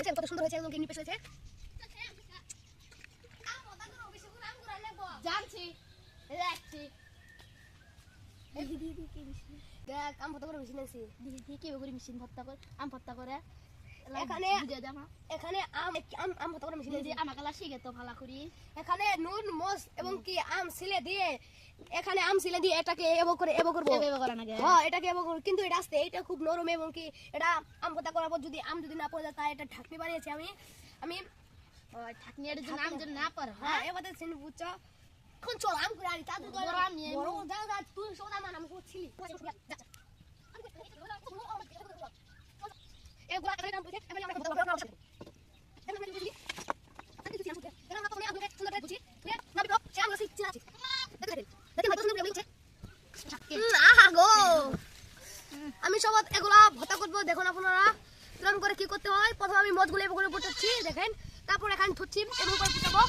দেখছেন কত সুন্দর হয়েছে, একদম নিপেশ হয়েছে। জানছি দেখছি দেখ আম ভর্তা করে মেশিন আছে, দেখি কি করে মেশিন ভর্তা করে আম ভর্তা করে। এখানে এখানে আম আম ভর্তা করে মেশিন আছে। আমাকে শিখে তো ভালো করি। এখানে নুন মস এবং কি আম ছিলে দিয়ে, এখানে আম ছিলে দিয়ে এটাকে এবো করবো। হ্যাঁ এটাকে এবো করব, কিন্তু এটা আস্তে, এটা খুব নরম এবং কি এটা আম ভর্তা করার পর যদি আম যদি না পড়ে যায় তাই এটা ঢাকনি বানিয়েছি আমি ঢাকনি এর জন্য আম যদি না পড়ে। হ্যাঁ এবারে সিন বুঝছো। এখন চল আম করে আনি, তাড়াতাড়ি বড় আম নিয়ে বড় যা তুই সোদা মান আমি করছিলি এগুলা করে নাম বুঝে আমি আমরা কথা বলবো না। আমি সব এগুলা ভর্তা করবো, দেখুন আপনারা এরকম করে কি করতে হয়। প্রথমে আমি মদগুলো এভাবে করে পড়তেছি দেখেন, তারপর এখানে থুচ্ছি এভাবে করে ফুটাবো,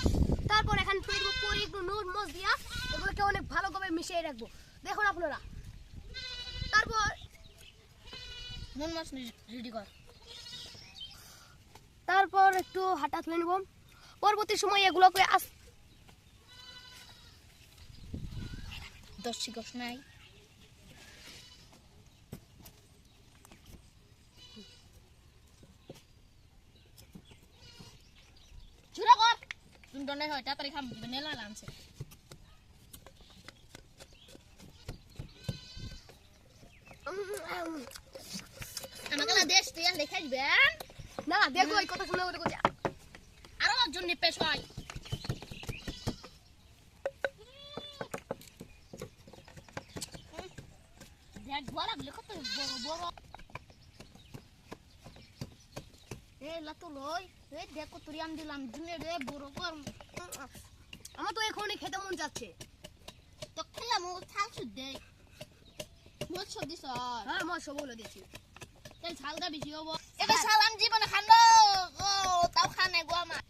তারপর এখানে পরে একটু নুন মস দিয়া এগুলোকে অনেক ভালোভাবে মিশিয়ে রাখবো দেখুন আপনারা। তারপর নুন মাছ রেডি কর, তারপর একটু হাঁটা তুলে নেব। পরবর্তী সময় এগুলোকে দশ শিকস নাই চুরা কর তুমি দনে হয় তাড়াতাড়ি খাম দিবে নেলা লানছে আমাকে না দেশ তুই লেখা দিবেন না দেখো এই কথা শুনে ওটা করছে আরো একজন নিপেশ হয়। দেখ বড় কত বড় বড় এ লাতো লই এ দেখো তুই আম দিলাম দিনে রে বড় কর। আমার তো এখনই খেতে মন যাচ্ছে, তো খেলাম ও থাল সুদে মোট সব দিছ। হ্যাঁ মা সব বলে দিয়েছি তাই ঝালটা বেশি হবো। এটা সালাম জীবনে খানো ও তাও খানে গো আমার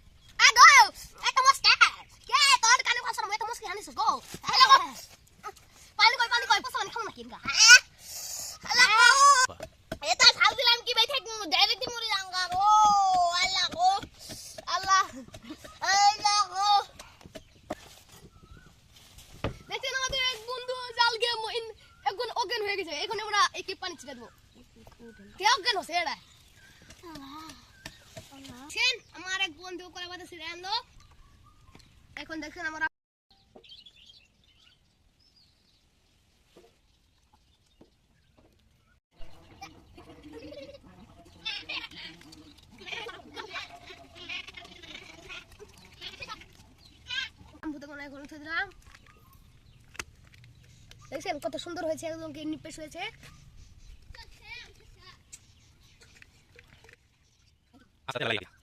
আগো এটা মস্ত কে তোর কানে কথা মই তো মস্ত আনিস গো হ্যালো পানি কই পছন্দ খাও না কিনগা হ্যালো এটা ঝাল দিলাম কি ভাই ঠিক ডাইরেক্ট মরি যাঙ্গা ও আল্লাহ গো আল্লাহ আল্লাহ গো। দেখেন আমাদের এক বন্ধু জাল গে এখন অজ্ঞান হয়ে গেছে, এখন আমরা একই পানি ছিটা দেবো কে অজ্ঞান হচ্ছে এটা সেন আমার এক বন্ধু করে বাদে ছিড়ে আনলো। এখন দেখেন আমরা দেখছেন কত সুন্দর হয়েছে, একদম নিপেশ হয়েছে। Hasta la